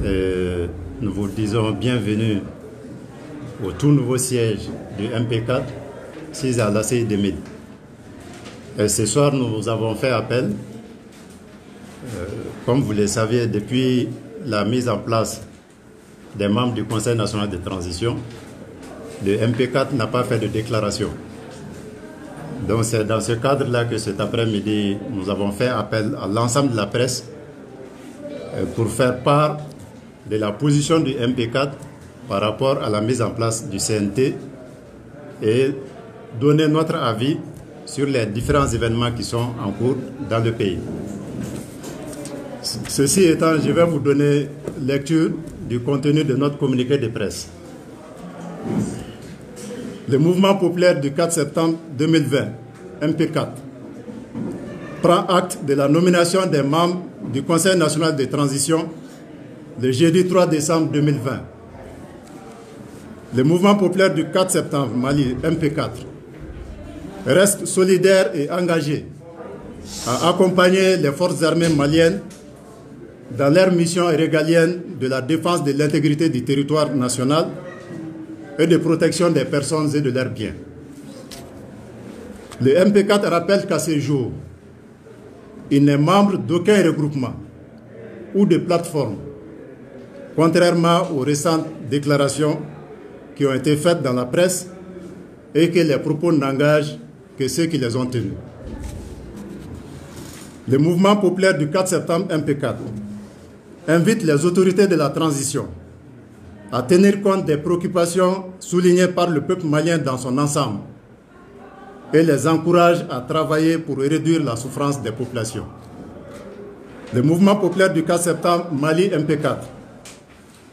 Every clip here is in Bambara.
Nous vous disons bienvenue au tout nouveau siège du MP4, 6 à l'ACI 2000. Et ce soir, nous avons fait appel, comme vous le saviez, depuis la mise en place des membres du Conseil national de transition, le MP4 n'a pas fait de déclaration. Donc c'est dans ce cadre-là que cet après-midi, nous avons fait appel à l'ensemble de la presse pour faire part de la position du MP4 par rapport à la mise en place du CNT et donner notre avis sur les différents événements qui sont en cours dans le pays. Ceci étant, je vais vous donner lecture du contenu de notre communiqué de presse. Le mouvement populaire du 4 septembre 2020, MP4, prend acte de la nomination des membres du Conseil national de transition le jeudi 3 décembre 2020. Le mouvement populaire du 4 septembre, Mali, MP4, reste solidaire et engagé à accompagner les forces armées maliennes dans leur mission régalienne de la défense de l'intégrité du territoire national et de protection des personnes et de leurs biens. Le MP4 rappelle qu'à ce jour, il n'est membre d'aucun regroupement ou de plateforme, contrairement aux récentes déclarations qui ont été faites dans la presse et que les propos n'engagent que ceux qui les ont tenus. Le mouvement populaire du 4 septembre MP4 invite les autorités de la transition à tenir compte des préoccupations soulignées par le peuple malien dans son ensemble et les encourage à travailler pour réduire la souffrance des populations. Le mouvement populaire du 4 septembre Mali MP4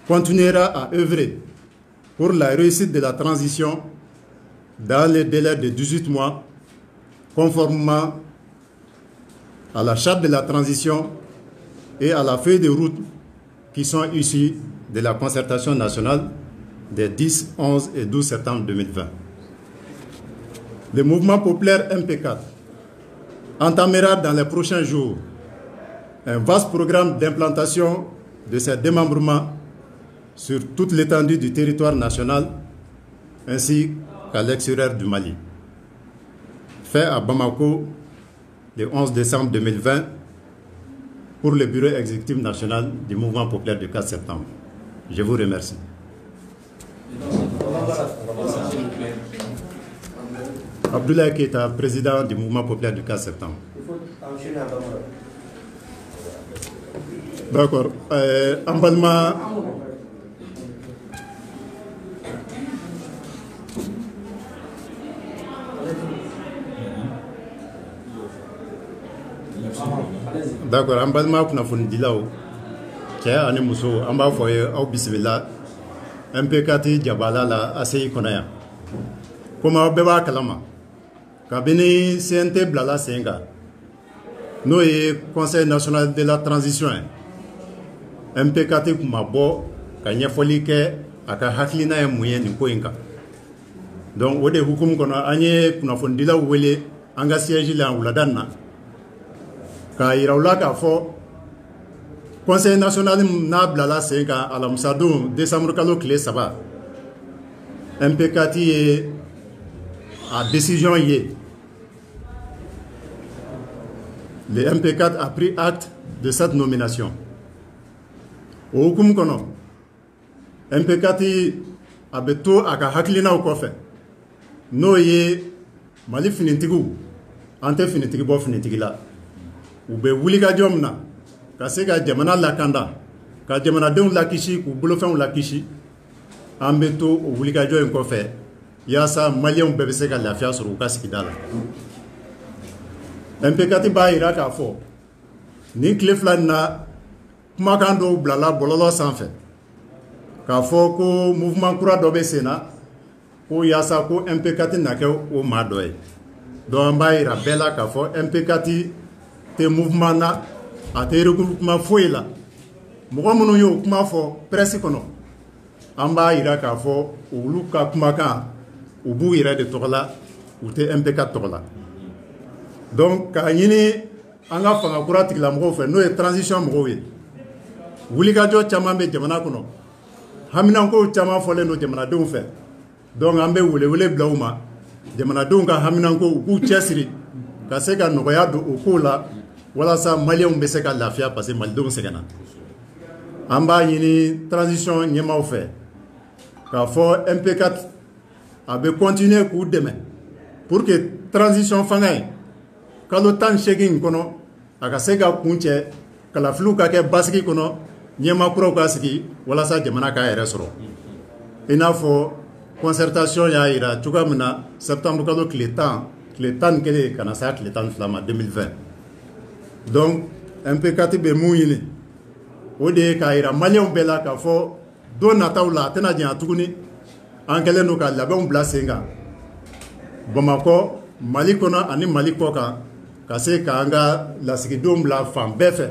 continuera à œuvrer pour la réussite de la transition dans les délais de 18 mois, conformément à la charte de la transition et à la feuille de route qui sont issues de la concertation nationale des 10, 11 et 12 septembre 2020. Le mouvement populaire MP4 entamera dans les prochains jours un vaste programme d'implantation de ces démembrements sur toute l'étendue du territoire national ainsi qu'à l'extérieur du Mali. Fait à Bamako le 11 décembre 2020 pour le bureau exécutif national du mouvement populaire du 4 septembre. Je vous remercie. Abdoulaye Keita, président du mouvement populaire du 4 septembre. D'accord. Emballement. D'accord. Emballement pour nous dire là, ani muso an b'a fɔ ye aw bisimila MP4 jabala la ACI kɔnɔ yan komi aw bɛɛ b'a kalama kabini CNT bilala sen kan n'o ye Conseil national de la transition ye MP4 kun ma bɔ ka ɲɛfɔli kɛ a ka hakilina ye mun ye nin ko in kan donc o de hukumu kɔnɔ an ye kunnafonidilaw wele an ka siège la wulada nin na k'a yira u la k'a fɔ Conseil national n'a bilala sen kan alamisadon décembre kalo tile 3 MP4 ye a décision ye. Le MP4 a pris acte de cette nomination. O hukumu kɔnɔ MP4 a bɛ to a ka hakilinaw kɔfɛ n'o ye Mali finitigiw an tɛ finitigi bɔ finitigi la u bɛ wulikajɔ min na ka se ka jamana lakanda ka jamanadenw lakisi k'u bolofɛnw lakisi an bɛ to o wulikajɔ in kɔfɛ yaasa maliyɛnw bɛɛ bɛ se ka lafiya sɔrɔ u ka sigida la. MP4 b'a yira k'a fɔ nin tile fila in na kumakan dɔw bilala bɔlɔlɔ sanfɛ k'a fɔ ko mouvement kura dɔ bɛ sen na ko yaasa ko MP4 na kɛ o maa dɔ ye donc an b'a yira bɛɛ la k'a fɔ MP4 tɛ mouvement na a tɛ regroupement foyi la mɔgɔ minnu y'o kuma fɔ presse kɔnɔ an b'a yira k'a fɔ olu ka kumakan u b'u yɛrɛ de tɔgɔ la u tɛ MP4 tɔgɔ la donc k'a ɲini an ka fanga kura tigilamɔgɔw fɛ n'o ye transition mɔgɔw ye wulikajɔ caman bɛ jamana kɔnɔ haminanko caman fɔlen don jamanadenw fɛ donc an bɛ welewele bila u ma jamanadenw ka haminanko u k'u cɛsiri ka se ka nɔgɔya don o kow la walasa maliyɛnw bɛ se ka lafiya parce que malidenw sɛgɛnna an b'a ɲini transition ɲɛmaaw fɛ k'a fɔ MP4 a bɛ continuer k'u dɛmɛ pour que transition fanga in kalo 18 in kɔnɔ a ka se ka kun cɛ kalafiliw ka kɛ basigi kɔnɔ ɲɛmaa kuraw ka sigi walasa jamana k'a yɛrɛ sɔrɔ i n'a fɔ concertation y'a jira cogoya min na septembre kalo tile 11 ka na se tile 12 ma 2020 donc MP4 bɛ mun ɲini o de ye k'a jira maliyɛnw bɛɛ la k'a fɔ don nataw la a tɛna janya tuguni an kɛlen don ka labɛnw bila sen kan Bamakɔ Mali kɔnɔ ani Mali kɔ kan ka se k'an ka lasigidenw bila fan bɛɛ fɛ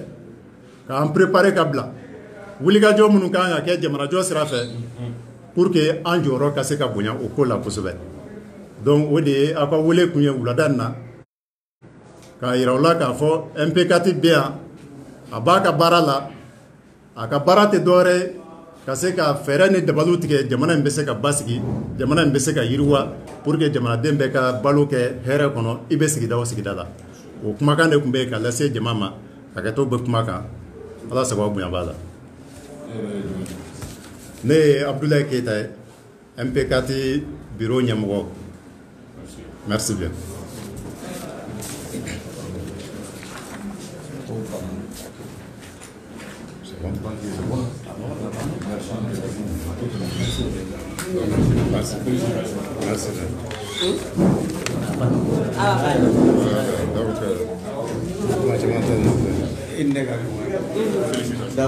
k'an préparer ka bila wulikajɔ minnu kan ka kɛ jamanajɔ sira fɛ pour que an jɔyɔrɔ ka se ka bonya o ko la kosɛbɛ donc o de ye aw ka wele kun ye wulada in na k'a yira u la k'a fɔ MP4 bɛ yan a b'a ka baara la a ka baara tɛ dɔwɛrɛ ye ka se ka fɛɛrɛ ni dabaliw tigɛ jamana in bɛ se ka basigi jamana in bɛ se ka yiriwa pour que jamanaden bɛɛ ka balo kɛ hɛrɛ kɔnɔ i bɛ sigida o sigida la o kumakan de tun bɛ yen ka lase jama ma hakɛto bɛ kuma kan ala sababu bonya b'a la ne ye Abdoulaye Keita ye MP4 bureau ɲɛmɔgɔ merci bien.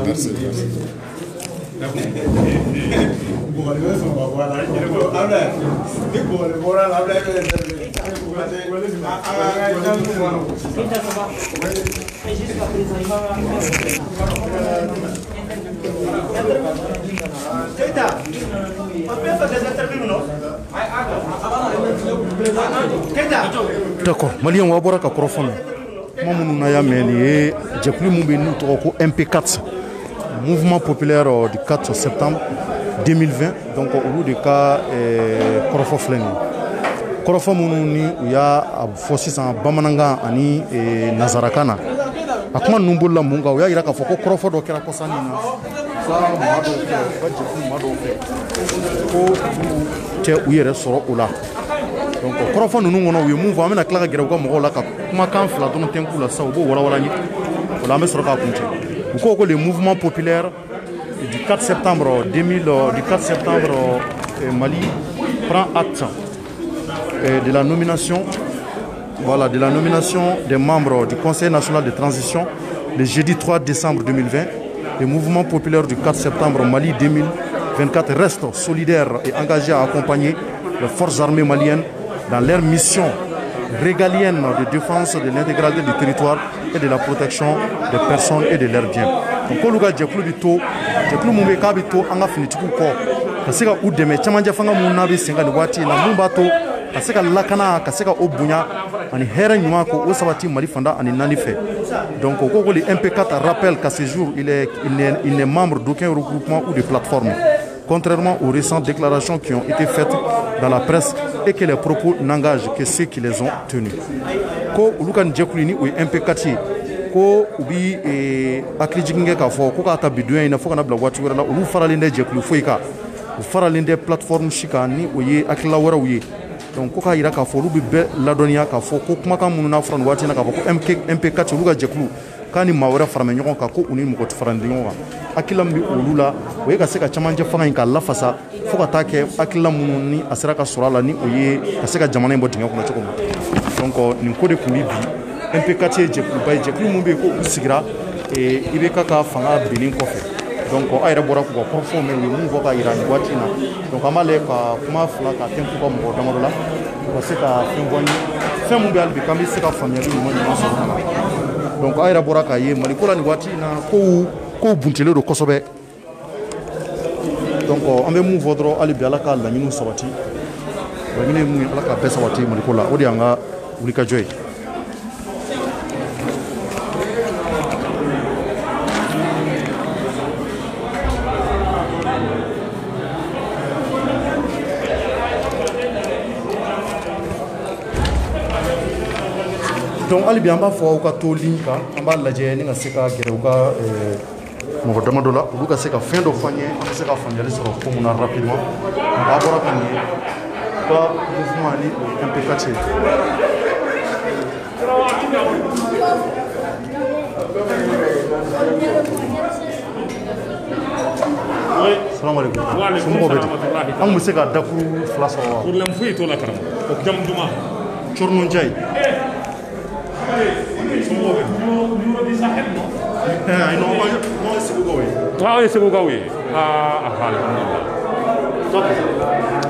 Merci. D'accord, Malien wa bɔra ka kɔrɔfɔ kuma minnu na y'a mɛn nin ye jɛkulu min bɛ n'u tɔgɔ ko MP4 mouvement populaire du 4 septembre 2020 donc olu de ka kɔrɔfɔ filɛ nin ye kɔrɔfɔ minnu ni u y'a fɔ sisan bamanankan ani nazarakan na a kuma ninnu bolila mun kan u y'a jira k'a fɔ ko kɔrɔfɔ dɔ kɛra kɔsan nin na ka maa dɔw fɛ u ka jɛkulu maa dɔw fɛ ko tɛ u yɛrɛ sɔrɔ o la donc kɔrɔfɔ ninnu kɔnɔ u ye mun fɔ an bɛna tila ka gɛrɛ u ka mɔgɔw la ka kumakan fila dɔrɔn tɛnku la sisan u b'o walawala ni o la an bɛ sɔrɔ k'a kuncɛ u ko le mouvement populaire du 4 septembre 2000 du 4 septembre Mali prend acte de la nomination des membres du Conseil national de transition le jeudi 3 décembre 2020. Le mouvement populaire du 4 septembre Mali 2024 reste solidaire et engagé à accompagner les forces armées maliennes dans leur mission régalienne de défense de l'intégralité du territoire et de la protection des personnes et de leurs biens. Donc, on a dit que le monde a fini ka se ka u dɛmɛ cɛmancɛ fanga mun n'a bɛ sen ka nin waati in na mun b'a to ka se ka lakana ka se ka o bonya ani hɛrɛ ɲuman ko o sabati Mali fanda ani naani fɛ donc o ko le MP4 rappelle qu'à ce jour il n'est membre d'aucun regroupement ou de plateforme contrairement aux récentes déclarations qui ont été faites dans la presse et que les propos n'engagent que ceux qui les ont tenus ko olu ka nin jɛkulu ni o ye MP4 ye ko u bi hakili jigin kɛ k'a fɔ ko k'a ta bidonya in na fo kana bila waati wɛrɛ la olu faralen tɛ jɛkulu foyi kan u faralen tɛ plateforme si kan ni o ye hakilila wɛrɛw ye donc ko k'a jira k'a fɔ olu bɛ bɛɛ ladɔnniya k'a fɔ ko kumakan minnu n'a fɔra nin waati in na k'a fɔ ko MP4 olu ka jɛkulu k'a ni maa wɛrɛ farame ɲɔgɔn kan ko u ni mɔgɔ tɛ faralen tɛ ɲɔgɔn kan hakilila min bɛ olu la o ye ka se ka camancɛ fanga in k'a lafasa fo ka taa kɛ hakilila minnu ni a sera ka sɔrɔ a la ni o ye ka se ka jamana in bɔ dingɛ kɔnɔ cogo min donc nin ko de tun bɛ bi MP4 ye jɛkuluba ye jɛkulu min bɛ yen ko u sigira IBK ka fanga bilen kɔfɛ donc a yɛrɛ bɔra k'u ka kɔrɔfɔw mɛn u ye mun fɔ k'a jira nin waati in na donc an b'a lajɛ ka kuma fila ka tɛnku ka mɔgɔ damadɔ la u ka se ka fɛn fɔ ni fɛn min bɛ hali bi k'an bɛ se ka faamuyali ɲuman sɔrɔ a la donc a yɛrɛ bɔra k'a ye Maliko la nin waati in na kow buntilen don kosɛbɛ donc an bɛ mun fɔ dɔrɔn hali bi Ala ka laɲiniw sabati laɲini ye mun ye Ala ka bɛɛ sabati Maliko la o de y'an ka wulikajɔ ye. Donc ali bi an b'a fɔ aw ka to ligne kan an b'a lajɛ ni ka se ka gɛrɛ u ka mɔgɔ dama dɔ la olu ka se ka fɛn dɔ fɔ an ye an bɛ se ka faamuyali sɔrɔ ko mun na rapidement donc a bɔra ka nin ye u ka mouvement ni MPK cɛ. Salam alaikum. Somɔgɔw bɛ di an bɛ se ka dakuru fila sɔrɔ wa. Problème foyi t'o la karamɔgɔ o jamu duman. Corno Ndiaye.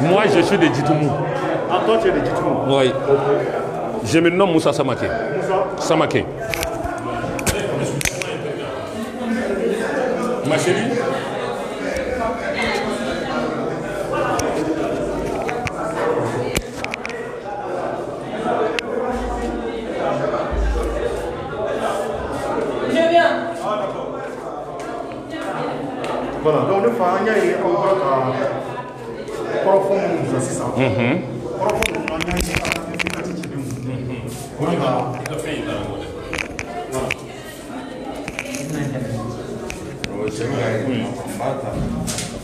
Moi je suis de Djitoumou. Ah, toi tu es de Djitoumou? Oui. Je me nomme Moussa Samake. Samake. Ma chérie. Voilà, donc le fa nya ye ko ka profond nous assiste. Profond nous nya ye ka ti ci dum. Voilà.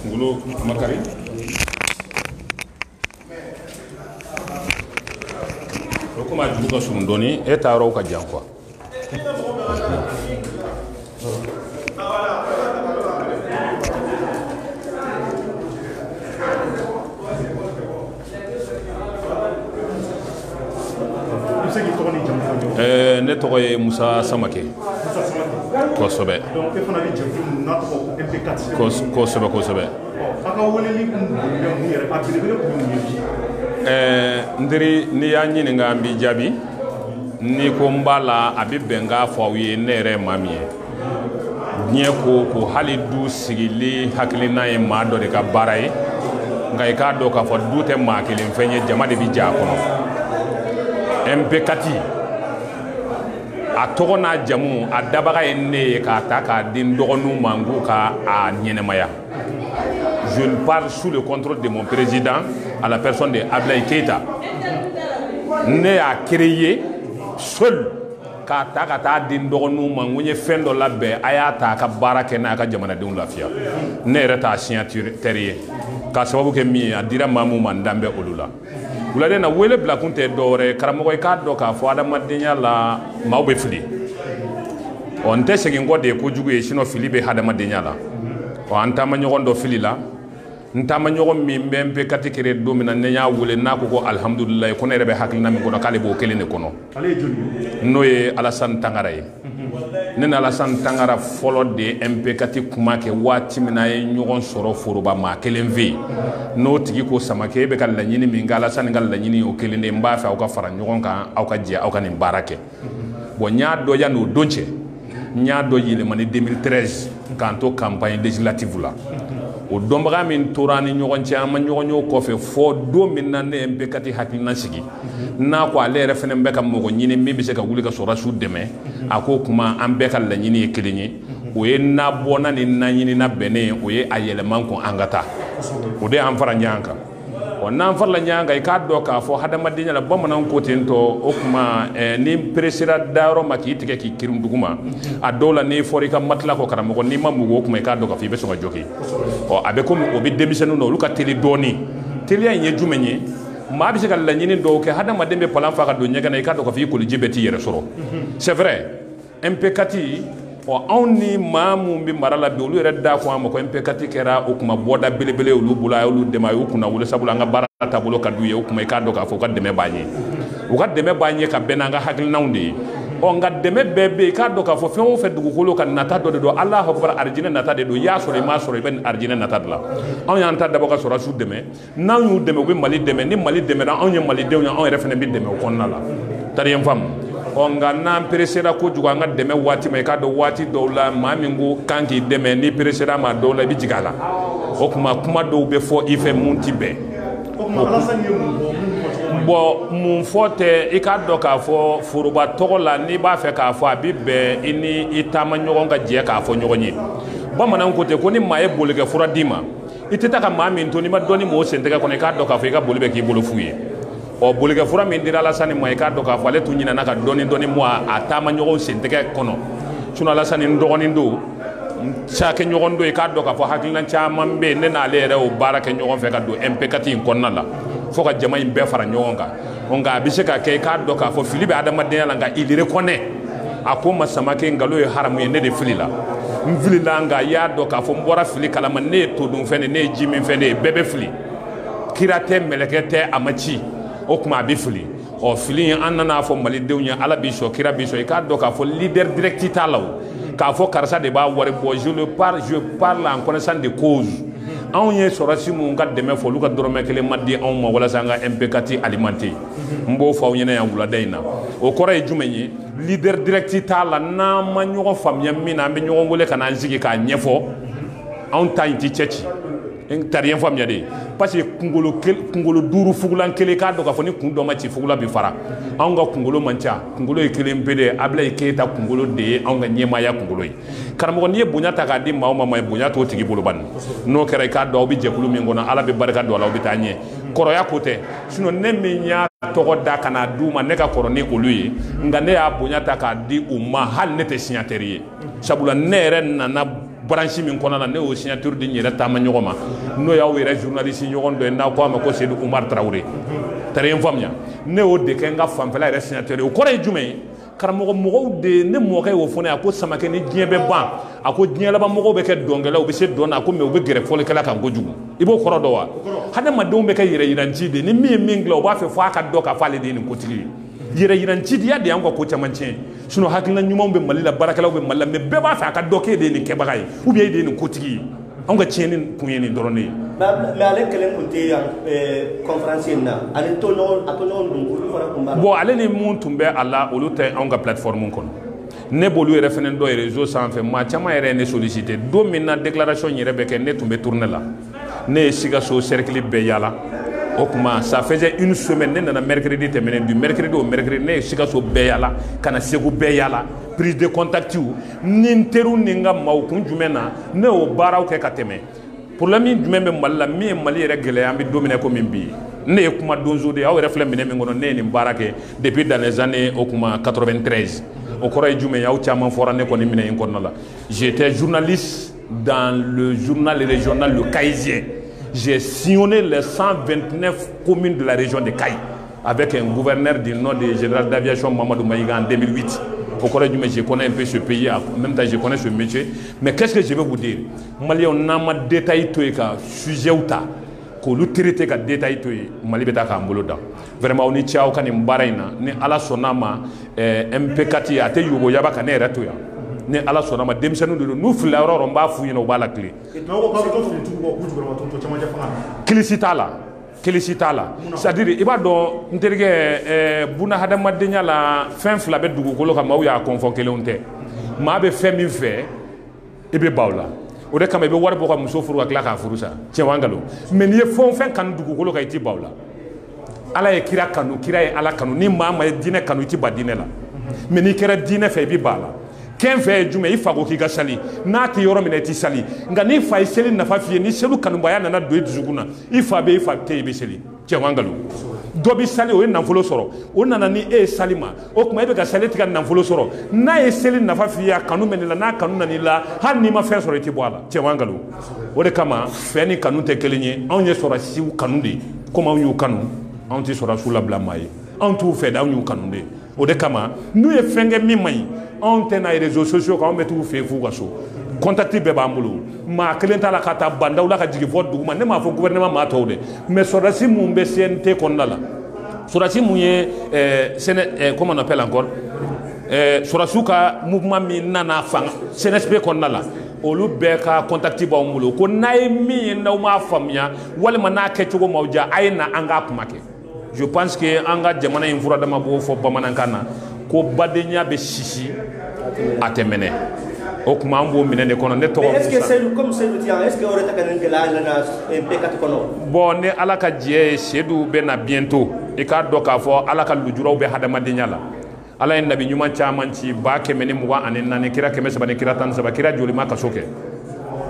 Ngolo Makari. Ko ma jugu ka sun doni e taaro ka jan quoi. Ne tɔgɔ ye Musa Samake. Kosɛbɛ. Kosɛbɛ kosɛbɛ. Ndiri ni y'a ɲininka an b'i jaabi ni ko n b'a la a bɛ bɛn k'a fɔ aw ye ne yɛrɛ maa min ye diɲɛ ko hali du sigili hakilina ye maa dɔ de ka baara ye nka i k'a dɔn k'a fɔ du tɛ maa kelen fɛn ye jama de bɛ jɛ a kɔnɔ MPKT a tɔgɔ n'a jamu a dabaga ye ne ye k'a ta k'a di n dɔgɔninw ma n k'u ka a ɲɛnɛmaya. Je parle sous le contrôle de mon président à la personne de Ablaye Keita. Ne y'a créé seul k'a ta ka taa di n dɔgɔninw ma n ko n ye fɛn dɔ labɛn a y'a ta a ka baara kɛ n'a ka jamanadenw lafiya. Ne yɛrɛ t'a signataire ye k'a sababu kɛ min ye a dira maa min ma n danbɛ olu la. Wuladen na wele bila kun tɛ dɔwɛrɛ ye karamɔgɔ i k'a dɔn k'a fɔ adamadenya la maaw bɛ fili n tɛ segin kɔ de ye kojugu ye sinon fili bɛ hadamadenya la an taama ɲɔgɔn dɔ fili la n taama ɲɔgɔn min bɛ MPKT créé don min na ne y'a wele n'a ko alhamdulilayi ko ne yɛrɛ bɛ hakilina min kɔnɔ k'ale b'o kelen de kɔnɔ n'o ye Alassane Tangara ye ne ni Alassane Tangara fɔlɔ de ye MPKT kuma kɛ waati min na a ye ɲɔgɔn sɔrɔ foroba maa kelen fɛ yen n'o tigi ko Samake e bɛ ka laɲini min kɛ Alassane ka laɲini y'o kelen de ye n b'a fɛ aw ka fara ɲɔgɔn kan aw ka jɛ aw ka nin baara kɛ bon n y'a dɔn yanni o don cɛ n y'a dɔn yɛlɛmani 2013 k'an to campagne législative la o dɔnbaga min tora ni ɲɔgɔn cɛ an ma ɲɔgɔn ye o kɔfɛ fɔ don min na ne MPKT hakilina sigi n'a ko ale yɛrɛ fana bɛ ka mɔgɔ ɲini min bɛ se ka wuli ka sɔrɔdasiw dɛmɛ a ko kuma an bɛɛ ka laɲini ye kelen ye o ye na bɔnna ni na ɲinina bɛnnen o ye a yɛlɛman kun an ka taa o de y'an fara ɲɔgɔn kan n'an farala ɲɔgɔn kan i k'a dɔn k'a fɔ hadamadenya la bamananw ko ten tɔ o kuma ni peresera dayɔrɔ ma k'i tigɛ k'i kirin dugu ma a dɔw la n'i fɔra i ka matila kɔ karamɔgɔ n'i ma mugu o kuma i k'a dɔn k'a fɔ i bɛ sɔn ka jɔkɛ a bɛ komi o bɛ denmisɛnninw na olu ka teli dɔɔnin teliya in ye jumɛn ye maa bɛ se ka laɲini dɔw kɛ hadamaden bɛ palan fa ka don ɲɛgɛn na i k'a dɔn k'a fɔ i koliji bɛɛ t'i yɛrɛ sɔrɔ c'est vrai MPKT anw ni maa mun bɛ mara la bi olu yɛrɛ da ko an ma ko MPKT kɛra o kuma bɔda belebele olu bolo a y'olu dɛmɛ a y'u kunna wolo sabula an ka baara taabolo ka d'u ye o kuma i k'a dɔn k'a fɔ u ka dɛmɛ b'an ye u ka dɛmɛ b'an ye ka bɛn n'an ka hakilinaw de ye nka dɛmɛ bɛɛ bɛ yen i k'a dɔn k'a fɔ fɛn o fɛn dugukolo ka nata dɔ de don Alahu akbar arijinɛ nata de don i y'a sɔrɔ i m'a sɔrɔ i bɛ nin arijinɛ nata de la anw y'an ta dabɔ ka sɔrɔdasiw dɛmɛ n'anw y'u dɛmɛ u bɛ Mali dɛmɛ ni Mali dɛmɛra anw ye Malidenw ye anw yɛrɛ fana bɛ dɛmɛ o kɔnɔna la tari ye n faamu nka n'an peresera kojugu an ka dɛmɛ waati ma i k'a dɔn waati dɔw la maa min ko kan k'i dɛmɛ n'i peresera ma dɔw la i bɛ jigin a la o kuma kuma dɔw bɛ fɔ i fɛ mun ti bɛn bon mun fɔ tɛ i k'a dɔn k'a fɔ foroba tɔgɔ la n'i b'a fɛ k'a fɔ a bɛ bɛn i ni i taama ɲɔgɔn ka jɛ k'a fɔ ɲɔgɔn ye bamananw ko ten ko ni maa ye bolikɛ fura d'i ma i tɛ taa ka maa min to n'i ma dɔnni mɔgɔ sen tɛgɛ kɔnɔ i k'a dɔn k'a fɔ i ka boli bɛ k'i bolo f'u ye o bolikɛ fura min dira Alassane ma i k'a dɔn k'a fɔ ale tun ɲinɛna ka dɔɔni dɔɔni mɔ a taama ɲɔgɔn sentɛgɛ kɔnɔ sinon Alassane n dɔgɔnin don cakɛ ɲɔgɔn don i k'a dɔn k'a fɔ hakilina caman bɛ yen ne n'ale yɛrɛ o baara kɛ ɲɔgɔn fɛ ka don MP4 in kɔnɔna la fo ka jama in bɛɛ fara ɲɔgɔn kan nka a bɛ se ka kɛ i k'a dɔn k'a fɔ fili bɛ adamadenya la nka il reconnaît a ko ma Samake nkalon ye haramu ye ne de filila n filila nka i y'a dɔn k'a fɔ n bɔra fili kalama ne ye todun fɛn de ne ye ji min fɛn de ye bɛɛ bɛ fili kira tɛ mɛlɛkɛ tɛ a ma ci o tuma a bɛ fili ɔ fili in an nana fɔ malidenw ye ala b'i sɔn kira b'i sɔn i k'a dɔn k'a fɔ leader direct t'a la o k'a fɔ karisa de b'a wari bɔ je parle en connaissance de cause anw ye sɔrɔsi minnu ka dɛmɛ fɔ olu ka dɔrɔmɛ kelen ma di anw ma walasa an ka MP4 alimenter n b'o fɔ aw ɲɛna yan wulada in na o kɔrɔ ye jumɛn ye leader direct t'a la n'an ma ɲɔgɔn faamuya min na an bɛ ɲɔgɔn wele ka n'an sigi k'a ɲɛfɔ anw ta in tɛ cɛ ci tari yen faamuya de parce que kunkolo duuru fugulan kelen k'a dɔn k'a fɔ ni kun dɔ ma ci fugula bi fara anw ka kunkolo man ca kunkolo ye kelen pe de Ablaye Keyita kunkolo de ye anw ka ɲɛmaaya kunkolo ye karamɔgɔ n'i ye bonya ta k'a di maa o maa ma bonya t'o tigi bolo bani n'o kɛra i k'a dɔn aw bɛ jɛkulu min kɔnɔ ala bɛ barika don a la aw bɛ taa ɲɛ kɔrɔya ko tɛ sinon ne min y'a tɔgɔ da ka n'a d'u ma ne ka kɔrɔ ni olu ye nka ne y'a bonya ta k'a di u ma hali ne tɛ signataire ye sabula ne yɛrɛ nana branche min kɔnɔ na ne y'o signature di n yɛrɛ taama ɲɔgɔn ma n'o y'aw yɛrɛ journaliste ɲɔgɔn dɔ ye n'aw ko a ma ko Seydou Oumar Traoré tari yen faamuya ne y'o de kɛ n ka fanfɛla yɛrɛ signature ye o kɔrɔ ye jumɛn ye karamɔgɔ mɔgɔw de ne mɔkɛ y'o fɔ ne a ko Samake ni diɲɛ bɛ ban a ko diɲɛ laban mɔgɔw bɛ kɛ dɔnkɛlaw u bɛ se dɔn na a ko mais u bɛ gɛrɛ fɔlikɛla kan kojugu i b'o kɔrɔ dɔn wa hadamadenw bɛ kɛ yɛrɛ yiranci de ni min ye min dilan o b'a fɛ fɔ a ka dɔn k'a fɔ ale de ye nin kotigi ye yɛrɛ yirantidiya de y'an ka ko caman tiɲɛ sinon hakilina ɲumanw bɛ Mali la baarakɛlaw bɛ Mali la mais bɛɛ b'a fɛ a ka dɔn k'e de ye nin kɛbaga ye ou bien e de ye nin kotigi ye anw ka tiɲɛni kun ye nin dɔrɔn de ye mais ale kelen tun tɛ yan conférence in na ale tɔɲɔgɔn dun olu fana tun b'a la bon ale ni mun tun bɛ a la olu tɛ anw ka plateforme kɔnɔ ne b'olu yɛrɛ fɛnɛ dɔ réseau sanfɛ maa caman yɛrɛ ye ne sollicité don min na déclaration yɛrɛ bɛ kɛ ne tun bɛ tourner la ne ye Sikaso cercle bɛɛ yaala o kuma ça faisait une semaine ne nana mercredi tɛmɛnen du mercredi au mercredi ne ye Sikaso bɛɛ yaala ka na Segu bɛɛ yaala prise de contact ni n teriw ni n ka maaw kun jumɛn na ne y'o baaraw kɛ ka tɛmɛ problème jumɛn bɛ Mali la min ye Mali yɛrɛ gɛlɛya an bɛ don min na komi bi ne ye kuma donso de ye aw yɛrɛ filɛ minɛ min kɔnɔ ne ye nin baara kɛ depuis dans les années o kuma 93 o kɔrɔ ye jumɛn ye aw caman fɔra ne kɔni minɛ in kɔnɔna la j'étais journaliste dans le journal régional Le Caïsien. J'ai sillonné les 129 communes de la région de Caï avec un gouverneur du nom du général d'aviation Mamadou Maïga en 2008. Au collège du je connais un peu ce pays, en même temps je connais ce métier. Mais qu'est-ce que je vais vous dire? Mali on a ma détail tout et sujet ou ta ko lu traité ka détail tout Mali beta ka mbolo da. Vraiment on y tient aucun mbaraina ni ala sonama MP4 ate yugo yaba ka ne reto ya. Ni ala sɔnna ma denmisɛnninw de don n'u filila yɔrɔ yɔrɔ n b'a f'u ɲɛna u b'a la tile kilisi t'a la kilisi t'a la c'est à dire i b'a dɔn n terikɛ buna hadamadenya la fɛn fila bɛ dugukolo kan maaw y'a kɔnfɔ kelenw tɛ maa bɛ fɛn min fɛ i bɛ ban o la o de kama i bɛ wari bɔ ka muso furu ka tila k'a furu sa tiɲɛ wa nkalon mais n'i ye fɛn o fɛn kanu dugukolo kan i t'i ban o la ala ye kira kanu kira ye ala kanu ni maa ma ye diinɛ kanu i t'i ban diinɛ la mais n'i kɛra diinɛ fɛ i bɛ ban a la kɛn fɛ ye jumɛn i fa ko k'i ka sali n'a tɛ yɔrɔ min na i t'i sali nka n'i fa ye seli nafa f'i ye ni seli kanubaya nana don i dusukun na i fa bɛ i fa tɛ i bɛ seli tiɲɛ wa nkalon dɔ bɛ sali o ye nafolo sɔrɔ o nana ni e ye sali ma o tuma e bɛ ka sali tigɛ nafolo sɔrɔ n'a ye seli nafa f'i ye a kanu bɛ ne la n'a kanu nana i la hali n'i ma fɛn sɔrɔ i tɛ bɔ a la tiɲɛ wa nkalon o de kama fɛn ni kanu tɛ kelen ye anw ye sɔrɔsiw kanu de komi anw y'u kanu anw tɛ sɔrɔsiw labila maa ye anw t'u fɛ de anw y'u kanu de o de kama n'u ye fɛn kɛ min man ɲi anw tɛ na réseaux sociaux kan anw bɛ t'u fɛ yen f'u ka so contact bɛɛ b'an bolo maa kelen t'a la ka taa bandaw la ka jigin fɔ dugu ma ne m'a fɔ gouvernement maa tɔw dɛ mais sɔrɔdasi mun bɛ CNT kɔnɔna la sɔrɔdasi mun ye comment on appelle encore sɔrɔdasiw ka mouvement min nana fanga CNSP kɔnɔna la olu bɛɛ ka contact b'anw bolo ko n'a ye min ye n'aw m'a faamuya walima n'a kɛcogo m'aw diya a ye na an k'a kuma kɛ je pense que an ka jamana in furadama b'o fɔ bamanankan na ko badenya bɛ sisi a tɛ mɛnɛ o tuma an b'o minɛ de kɔnɔ ne tɔgɔ est-ce que Seydou comme Seydou ti yan est-ce que o yɛrɛ tɛ ka nin gɛlɛya nana MP4 kɔnɔ bon ni ala ka jɛ ye Seydou bɛ na bientôt i k'a dɔn k'a fɔ ala ka lujuraw bɛ hadamadenya la ala ye nabi ɲuman caman ci 124,000 kira 313 kira joli ma kaso kɛ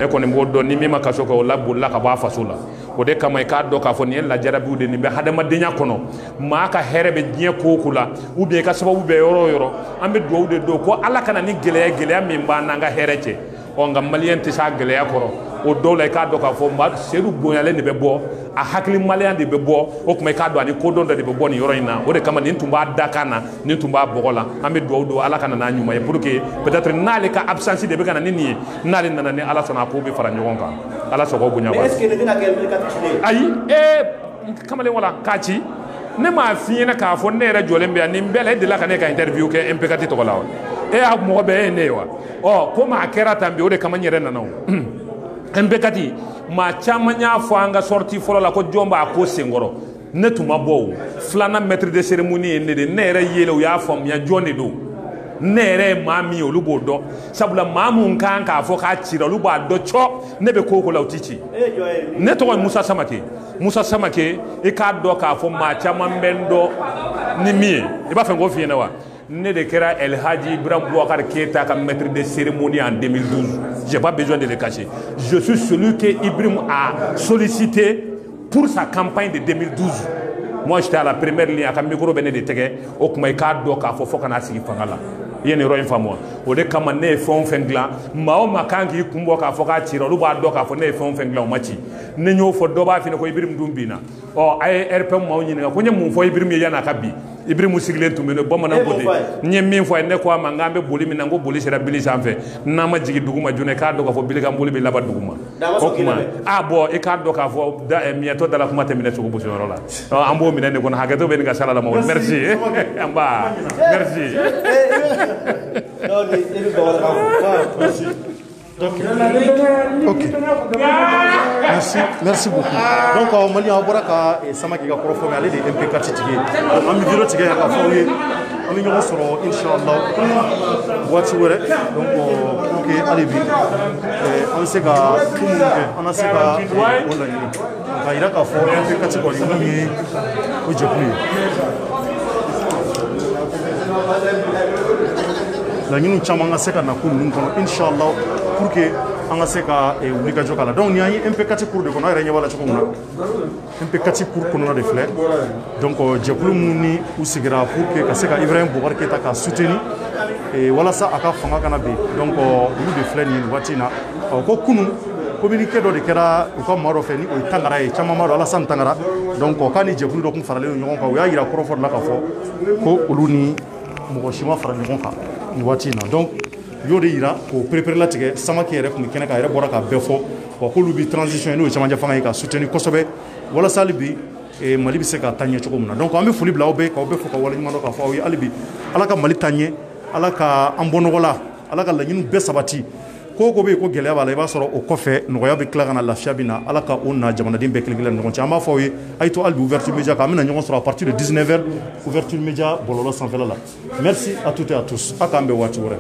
e kɔni b'o dɔn ni min ma kaso kɛ o la bolila ka bɔ a faso la o de kama i k'a dɔn k'a fɔ nin ye lajarabiw de nin bɛ hadamadenya kɔnɔ maa ka hɛrɛ bɛ diɲɛ ko o ko la ou bien i ka sababu bɛ yɔrɔ o yɔrɔ an bɛ dugawu de don ko ala kana ni gɛlɛya min b'an n'an ka hɛrɛ cɛ nka maliyɛn tɛ se a gɛlɛya kɔrɔ o dɔw la i k'a dɔn k'a fɔ seyidu bonyalen de bɛ bɔ a hakili maliyɛn de bɛ bɔ o tuma i k'a dɔn ani kodɔn dɔ de bɛ bɔ nin yɔrɔ in na o de kama nin tun b'a dakan na nin tun b'a bɔgɔ la an bɛ dugawu don ala kana n'a ɲuman ye pour que peut-être n'ale ka absence de bɛ ka na ni nin ye n'ale nana ni ala sɔnna a ko bɛ fara ɲɔgɔn kan ala sɔgɔ bonya wa ayi kamalen wala k'a ci ne m'a f'i ɲɛna k'a fɔ ne yɛrɛ jɔlen bɛ yan nin bɛɛ la e delila ka ne ka interview kɛ MPKT tɔgɔ la wa e y'a mɔgɔ bɛɛ ye ne ye wa ko maa kɛra tan bi o de kama n yɛrɛ nana o MPKT maa caman y'a fɔ an ka sortie fɔlɔ la ko jɔn b'a ko senkɔrɔ ne tun ma bɔ o filanan maître de cérémonie ye ne de ne yɛrɛ yele u y'a faamuya jɔn de don ne yɛrɛ ye maa min ye olu b'o dɔn sabula maa mun kan k'a fɔ k'a cira olu b'a dɔn cɔ ne bɛ ko o ko la u ti ci ne tɔgɔ ye Musa Samake i k'a dɔn k'a fɔ maa caman bɛ n dɔn ni min ye i b'a fɛ n k'o f'i ɲɛna wa ne de kɛra El Hadji Ibrahim Boubacar Keita ka maître de cérémonie en 2012 j'ai pas besoin de le cacher je suis celui que Ibrahim a sollicité pour sa campagne de 2012 moi j'étais à la première ligne a ka micro bɛ ne de tɛgɛ o tuma i k'a dɔn k'a fɔ kana sigi fanga la i ye nin yɔrɔ in faamu wa o de kama ne ye fɛn o fɛn dilan maa o maa kan k'i kun bɔ k'a fɔ k'a cira olu b'a dɔn k'a fɔ ne ye fɛn o fɛn dilan o ma ci ne y'o fɔ dɔ b'a f'i ɲɛna ko Ibrahim dun binna a ye RPM maaw ɲininka ko n ye mun fɔ Ibrahim ye yan'a ka bi Ibrahim sigilen tun bɛ yen bamanan ko ten n ye min fɔ a ye ne ko a ma n k'an bɛ boli min na n ko boli sera bili sanfɛ n'an ma jigin dugu ma joona i k'a dɔn k'a fɔ bilikan boli bɛ laban dugu ma o tuma bɔn i k'a dɔn k'a fɔ miyɛtɔ dala kuma tɛ minɛ sogo bosiyɔrɔ la an b'o minɛ de kɔnɔ hakɛto bɛ nin ka sala la ma merci an ba merci. Ok. Merci beaucoup. Donc, Mali a bɔra ka sama k'i ka kɔrɔ fɔ mais ale de ye MPKT tigi ye. An bɛ vidéo tigɛ k'a fɔ aw ye an bɛ ɲɔgɔn sɔrɔ inshallah waati wɛrɛ donc pour que hali bi an bɛ se ka ko minnu kɛ an ka se ka o laɲini k'a yira k'a fɔ MPKT kɔni min ye o jɛkulu ye. laɲiniw caman ka se ka na ko ninnu kɔnɔ inshallah pour que an ka se ka wulikajɔ k'a la donc nin y'an ye MPKT cours de kɔnɔ an yɛrɛ ɲɛ b'a la cogo min na MPKT cours kɔnɔna de filɛ donc jɛkulu minnu ni u sigira pour que ka se ka Ibrahim Boubacar Keita ka soutenir walasa a ka fanga kana bin donc olu de filɛ nin waati in na ko kunun communiqué dɔ de kɛra u ka maa dɔ fɛ ni o ye Tangara ye caman b'a dɔn Alassane Tangara donc k'a ni jɛkulu dɔ tun faralen don ɲɔgɔn kan u y'a yira kɔrɔfɔ de la k'a fɔ ko olu ni mɔgɔ si ma fara ɲɔgɔn kan nin waati in na donc u y'o de yira k'o perepere latigɛ Samake yɛrɛ tun bɛ kɛnɛ kan a yɛrɛ bɔra k'a bɛɛ fɔ wa k'olu bi transition ye n'o ye cɛmancɛ fanga ye ka soutenir kosɛbɛ walasa hali bi Mali bɛ se ka taa ɲɛ cogo min na donc an bɛ foli bila aw bɛɛ k'aw bɛɛ fɔ ka waleɲuman dɔn k'a fɔ aw ye hali bi Ala ka Mali taa ɲɛ Ala ka an bɔ nɔgɔ la Ala ka laɲiniw bɛɛ sabati ko bɛ yen ko gɛlɛya b'a la i b'a sɔrɔ o kɔfɛ nɔgɔya bɛ tila ka na lafiya bɛ na Ala ka o na jamanaden bɛɛ kelen kelen ni ɲɔgɔn cɛ an b'a fɔ aw ye a' ye to hali bi ouverture média kan an bɛna ɲɔgɔn sɔrɔ à partir de 19h ouverture média bɔlɔlɔ sanfɛla la merci à toutes et à tous a k'an bɛn waati wɛrɛ